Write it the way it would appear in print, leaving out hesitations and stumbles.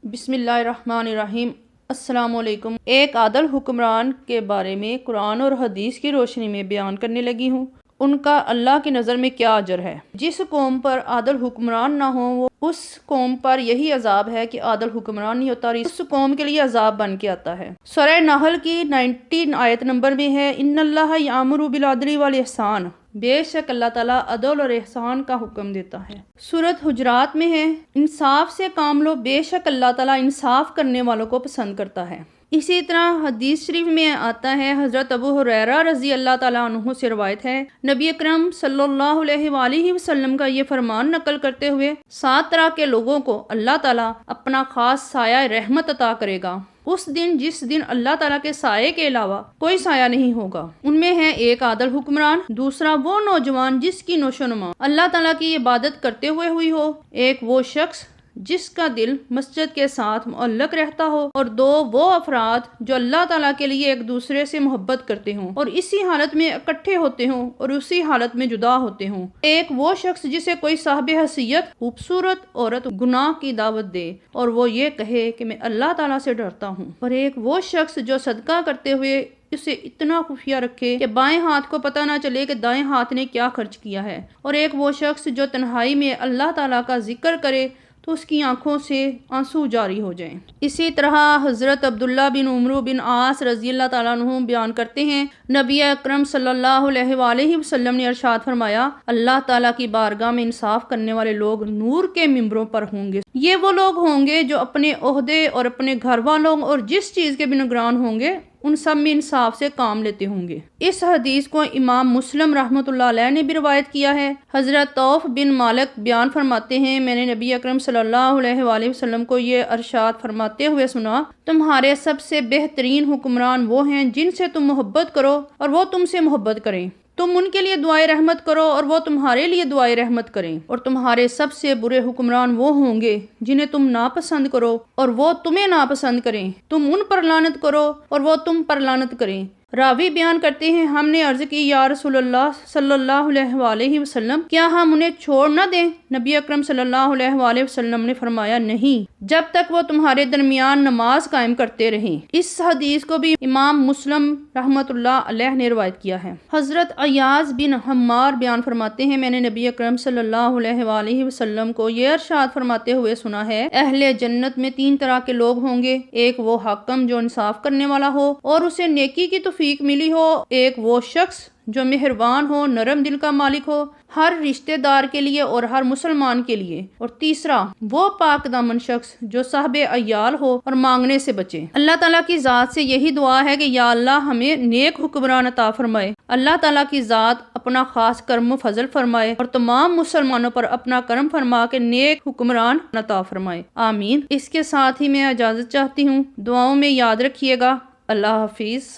بسم اللہ الرحمن الرحیم۔ السلام علیکم۔ ایک عادل حکمران کے بارے میں قرآن اور حدیث کی روشنی میں بیان کرنے لگی ہوں۔ ان کا اللہ کی نظر میں کیا اجر ہے؟ جس قوم پر عادل حکمران نہ ہو اس قوم پر یہی عذاب ہے کہ عادل حکمران نہیں ہوتا اور اس قوم کے لیے عذاب بن کے آتا ہے۔ سورہ نحل کی 19 آیت نمبر میں ہے، ان اللہ یامر بالعدل والاحسان، بے شک اللہ تعالیٰ عدل اور احسان کا حکم دیتا ہے۔ سورۃ حجرات میں ہے، انصاف سے کام لو، بے شک اللہ تعالیٰ انصاف کرنے والوں کو پسند کرتا ہے۔ اسی طرح حدیث شریف میں آتا ہے، حضرت ابو ہریرہ رضی اللہ تعالیٰ عنہ سے روایت ہے، نبی اکرم صلی اللہ علیہ وآلہ وسلم کا یہ فرمان نقل کرتے ہوئے، 7 طرح کے لوگوں کو اللہ تعالیٰ اپنا خاص سایہ رحمت عطا کرے گا اس دن جس دن اللہ تعالیٰ کے سائے کے علاوہ کوئی سایہ نہیں ہوگا۔ ان میں ہے ایک عادل حکمران، دوسرا وہ نوجوان جس کی نشو و نما اللہ تعالیٰ کی عبادت کرتے ہوئے ہوئی ہو، ایک وہ شخص جس کا دل مسجد کے ساتھ معلق رہتا ہو، اور 2 وہ افراد جو اللہ تعالیٰ کے لیے ایک دوسرے سے محبت کرتے ہوں اور اسی حالت میں اکٹھے ہوتے ہوں اور اسی حالت میں جدا ہوتے ہوں، ایک وہ شخص جسے کوئی صاحب حیثیت خوبصورت عورت گناہ کی دعوت دے اور وہ یہ کہے کہ میں اللہ تعالیٰ سے ڈرتا ہوں، اور ایک وہ شخص جو صدقہ کرتے ہوئے اسے اتنا خفیہ رکھے کہ بائیں ہاتھ کو پتہ نہ چلے کہ دائیں ہاتھ نے کیا خرچ کیا ہے، اور ایک وہ شخص جو تنہائی میں اللہ تعالیٰ کا ذکر کرے تو اس کی آنکھوں سے آنسو جاری ہو جائیں۔ اسی طرح حضرت عبداللہ بن عمرو بن عاص رضی اللہ تعالیٰ عنہ بیان کرتے ہیں، نبی اکرم صلی اللہ علیہ وآلہ وسلم نے ارشاد فرمایا، اللہ تعالیٰ کی بارگاہ میں انصاف کرنے والے لوگ نور کے ممبروں پر ہوں گے۔ یہ وہ لوگ ہوں گے جو اپنے عہدے اور اپنے گھر والوں اور جس چیز کے بھی نگران ہوں گے ان سب میں انصاف سے کام لیتے ہوں گے۔ اس حدیث کو امام مسلم رحمۃ اللہ علیہ نے بھی روایت کیا ہے۔ حضرت طوف بن مالک بیان فرماتے ہیں، میں نے نبی اکرم صلی اللہ علیہ وآلہ وسلم کو یہ ارشاد فرماتے ہوئے سنا، تمہارے سب سے بہترین حکمران وہ ہیں جن سے تم محبت کرو اور وہ تم سے محبت کریں، تم ان کے لیے دعائے رحمت کرو اور وہ تمہارے لیے دعائے رحمت کریں، اور تمہارے سب سے برے حکمران وہ ہوں گے جنہیں تم ناپسند کرو اور وہ تمہیں ناپسند کریں، تم ان پر لعنت کرو اور وہ تم پر لعنت کریں۔ راوی بیان کرتے ہیں، ہم نے عرض کی، یا رسول اللہ صلی اللہ علیہ وآلہ وسلم، کیا ہم انہیں چھوڑ نہ دیں؟ نبی اکرم صلی اللہ علیہ وآلہ وسلم نے فرمایا، نہیں، جب تک وہ تمہارے درمیان نماز قائم کرتے رہیں۔ اس حدیث کو بھی امام مسلم رحمۃ اللہ علیہ نے روایت کیا ہے۔ حضرت ایاز بن حمار بیان فرماتے ہیں، میں نے نبی اکرم صلی اللہ علیہ وآلہ وسلم کو یہ ارشاد فرماتے ہوئے سنا ہے، اہل جنت میں 3 طرح کے لوگ ہوں گے، ایک وہ حاکم جو انصاف کرنے والا ہو اور اسے نیکی کی توفیق ملی ہو، ایک وہ شخص جو مہربان ہو، نرم دل کا مالک ہو ہر رشتہ دار کے لیے اور ہر مسلمان کے لیے، اور تیسرا وہ پاک دامن شخص جو صاحب عیال ہو اور مانگنے سے بچے۔ اللہ تعالیٰ کی ذات سے یہی دعا ہے کہ یا اللہ ہمیں نیک حکمران عطا فرمائے۔ اللہ تعالیٰ کی ذات اپنا خاص کرم و فضل فرمائے اور تمام مسلمانوں پر اپنا کرم فرما کے نیک حکمران عطا فرمائے، آمین۔ اس کے ساتھ ہی میں اجازت چاہتی ہوں، دعاؤں میں یاد رکھیے گا۔ اللہ حافظ۔